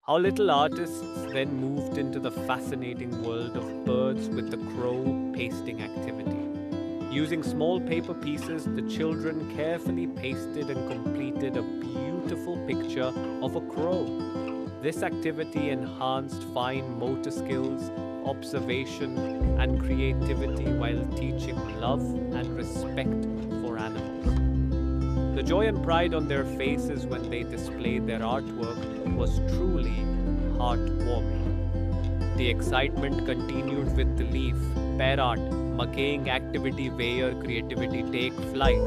Our little artists then moved into the fascinating world of birds with the crow pasting activity. Using small paper pieces, the children carefully pasted and completed a beautiful picture of a crow. This activity enhanced fine motor skills, observation, and creativity while teaching love and respect for animals. The joy and pride on their faces when they displayed their artwork was truly heartwarming. The excitement continued with the leaf, Parrot, making activity where creativity take flight.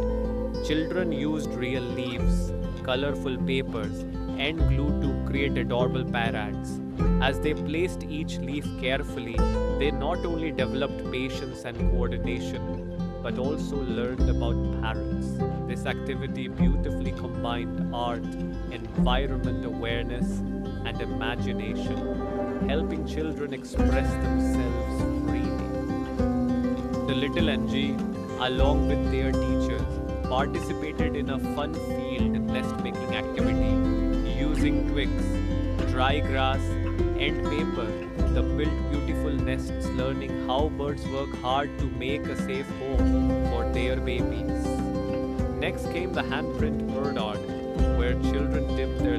Children used real leaves, colorful papers, and glue to create adorable parrots. As they placed each leaf carefully, they not only developed patience and coordination, but also learned about parrots. This activity beautifully combined art, environment awareness, and imagination, helping children express themselves freely. The little NG, along with their teachers, participated in a fun field nest making activity using twigs, dry grass, and paper. They built beautiful nests, learning how birds work hard to make a safe home for their babies. Next came the handprint bird art, where children dipped their